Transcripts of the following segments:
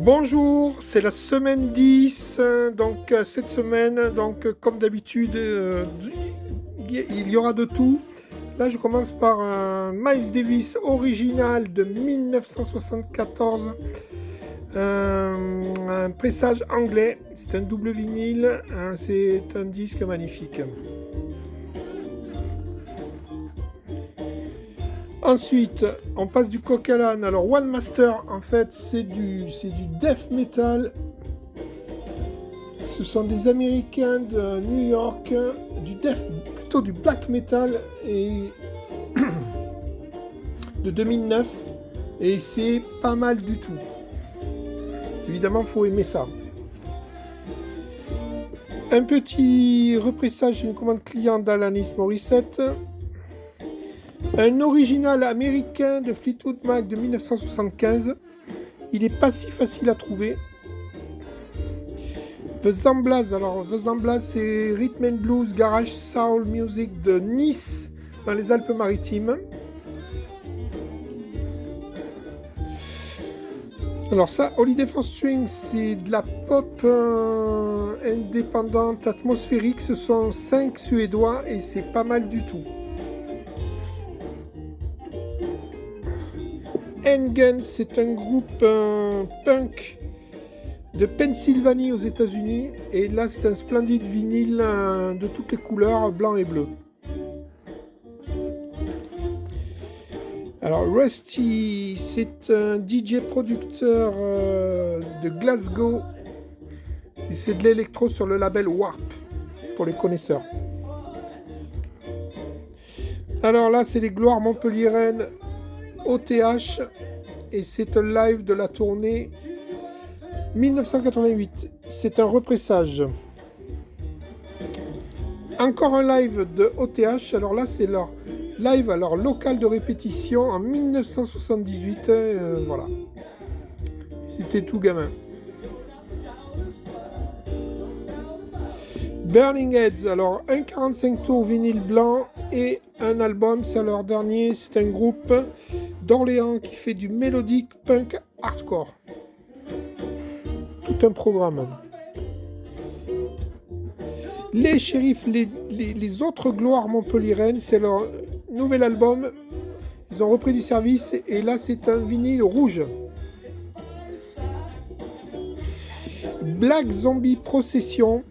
Bonjour, c'est la semaine 10. Donc cette semaine, comme d'habitude, il y aura de tout. Là, je commence par un Miles Davis original de 1974, un pressage anglais. C'est un double vinyle, c'est un disque magnifique. Ensuite, on passe du coq à l'âne. Alors, One Master, en fait, c'est du death metal. Ce sont des Américains de New York, plutôt du black metal et de 2009. Et c'est pas mal du tout. Évidemment, faut aimer ça. Un petit repressage d'une commande client d'Alanis Morissette. Un original américain de Fleetwood Mac de 1975. Il est pas si facile à trouver. The Zamblaz, alors The Zamblaz, c'est Rhythm and Blues Garage Soul Music de Nice dans les Alpes-Maritimes. Alors ça, Holiday for Strings, c'est de la pop indépendante atmosphérique. Ce sont 5 Suédois et c'est pas mal du tout. Handguns, c'est un groupe punk de Pennsylvanie aux États-Unis. Et là, c'est un splendide vinyle de toutes les couleurs, blanc et bleu. Alors, Rusty, c'est un DJ producteur de Glasgow. Et c'est de l'électro sur le label Warp, pour les connaisseurs. Alors là, c'est les gloires montpelliéraines OTH. Et c'est un live de la tournée 1988. C'est un repressage. Encore un live de OTH. Alors là, c'est leur live à leur local de répétition en 1978. Voilà. C'était tout gamin. Burning Heads. Alors, un 45 tours vinyle blanc et un album. C'est leur dernier. C'est un groupe d'Orléans qui fait du mélodique punk hardcore. Tout un programme. Les Shérifs, les autres gloires montpelliéraines, c'est leur nouvel album. Ils ont repris du service et là c'est un vinyle rouge. Black Zombie Procession.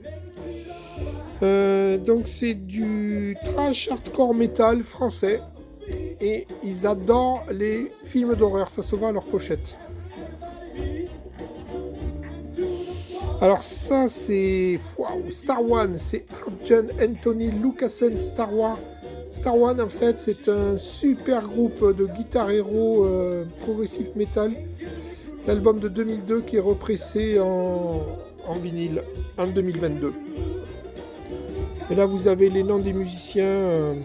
Donc c'est du trash hardcore metal français. Et ils adorent les films d'horreur, ça se voit à leur pochette. Alors ça c'est Star One, c'est Arjen Anthony Lucassen Star One. Star One en fait c'est un super groupe de guitar héros progressif metal. L'album de 2002 qui est repressé en vinyle en 2022. Et là vous avez les noms des musiciens,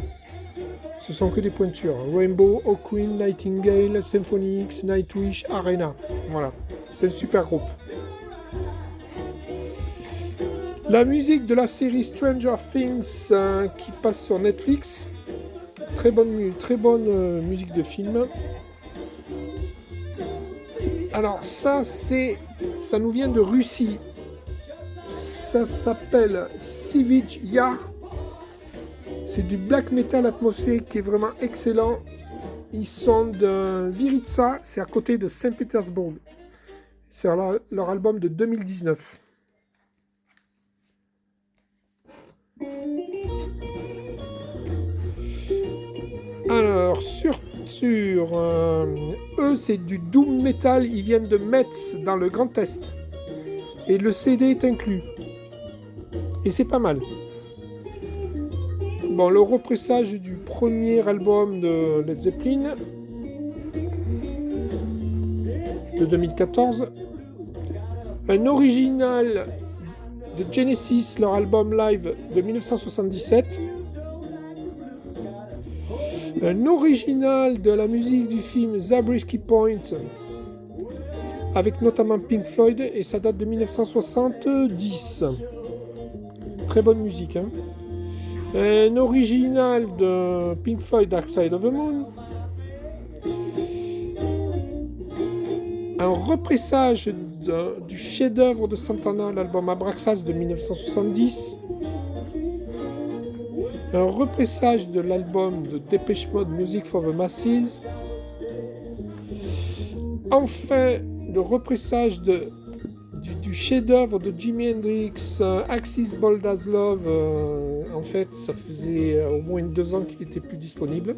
ce sont que des pointures. Rainbow, Hawkwind, Nightingale, Symphony X, Nightwish, Arena. Voilà, c'est un super groupe. La musique de la série Stranger Things qui passe sur Netflix. Très bonne musique de film. Alors ça nous vient de Russie. Ça s'appelle Savage Yar. C'est du black metal atmosphérique qui est vraiment excellent. Ils sont de Viritsa, c'est à côté de Saint-Pétersbourg. C'est leur album de 2019. Alors, eux, c'est du doom metal. Ils viennent de Metz, dans le Grand Est. Et le CD est inclus. Et c'est pas mal. Bon, le repressage du premier album de Led Zeppelin de 2014. Un original de Genesis, leur album live de 1977. Un original de la musique du film Zabriskie Point, avec notamment Pink Floyd, et ça date de 1970. Très bonne musique, hein. Un original de Pink Floyd, Dark Side of the Moon. un repressage du chef-d'œuvre de Santana, l'album Abraxas de 1970. Un repressage de l'album de Depeche Mode Music for the Masses. Enfin, le repressage du chef-d'œuvre de Jimi Hendrix, Axis Bold as Love. En fait, ça faisait au moins 2 ans qu'il n'était plus disponible.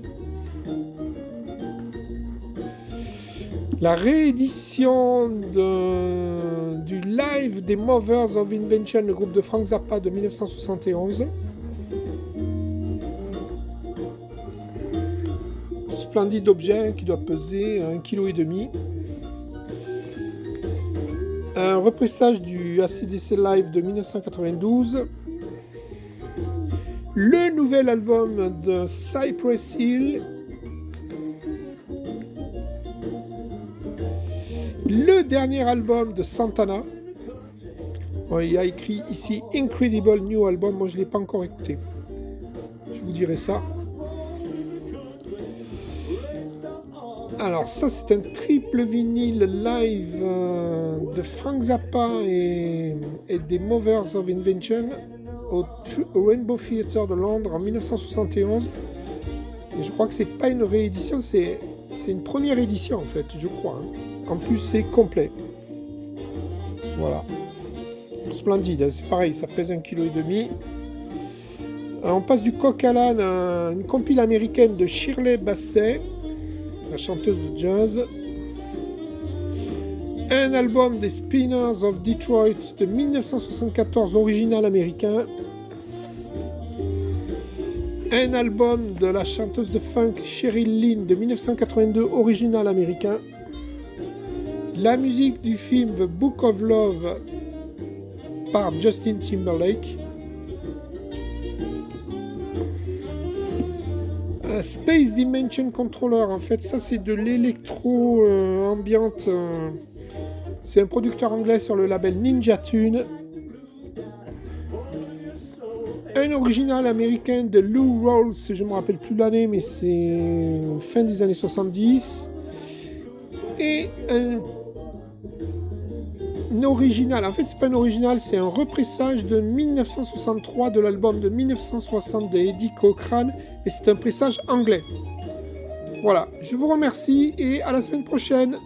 La réédition du live des Mothers of Invention, le groupe de Frank Zappa de 1971. Splendide objet qui doit peser 1,5 kg. Un repressage du AC/DC Live de 1992. Le nouvel album de Cypress Hill. Le dernier album de Santana. Bon, il y a écrit ici Incredible New Album. Moi, je ne l'ai pas encore écouté. Je vous dirai ça. Alors ça, c'est un triple vinyle live de Frank Zappa et des Mothers of Invention au Rainbow Theatre de Londres en 1971. Et je crois que c'est pas une réédition, c'est une première édition en fait, je crois. En plus, c'est complet. Voilà. Splendide, hein, c'est pareil, ça pèse 1,5 kg. On passe du coq à l'âne à une compile américaine de Shirley Bassey, la chanteuse de jazz. Un album des Spinners of Detroit de 1974, original américain. Un album de la chanteuse de funk Cheryl Lynn de 1982, original américain. La musique du film The Book of Love par Justin Timberlake. Un Space Dimension Controller, en fait, ça c'est de l'électro ambiante. C'est un producteur anglais sur le label Ninja Tune. Un original américain de Lou Rawls, je ne me rappelle plus l'année, mais c'est fin des années 70. Et un original, en fait c'est pas un original, c'est un repressage de 1963 de l'album de 1960 de Eddie Cochran, et c'est un pressage anglais. Voilà, je vous remercie et à la semaine prochaine.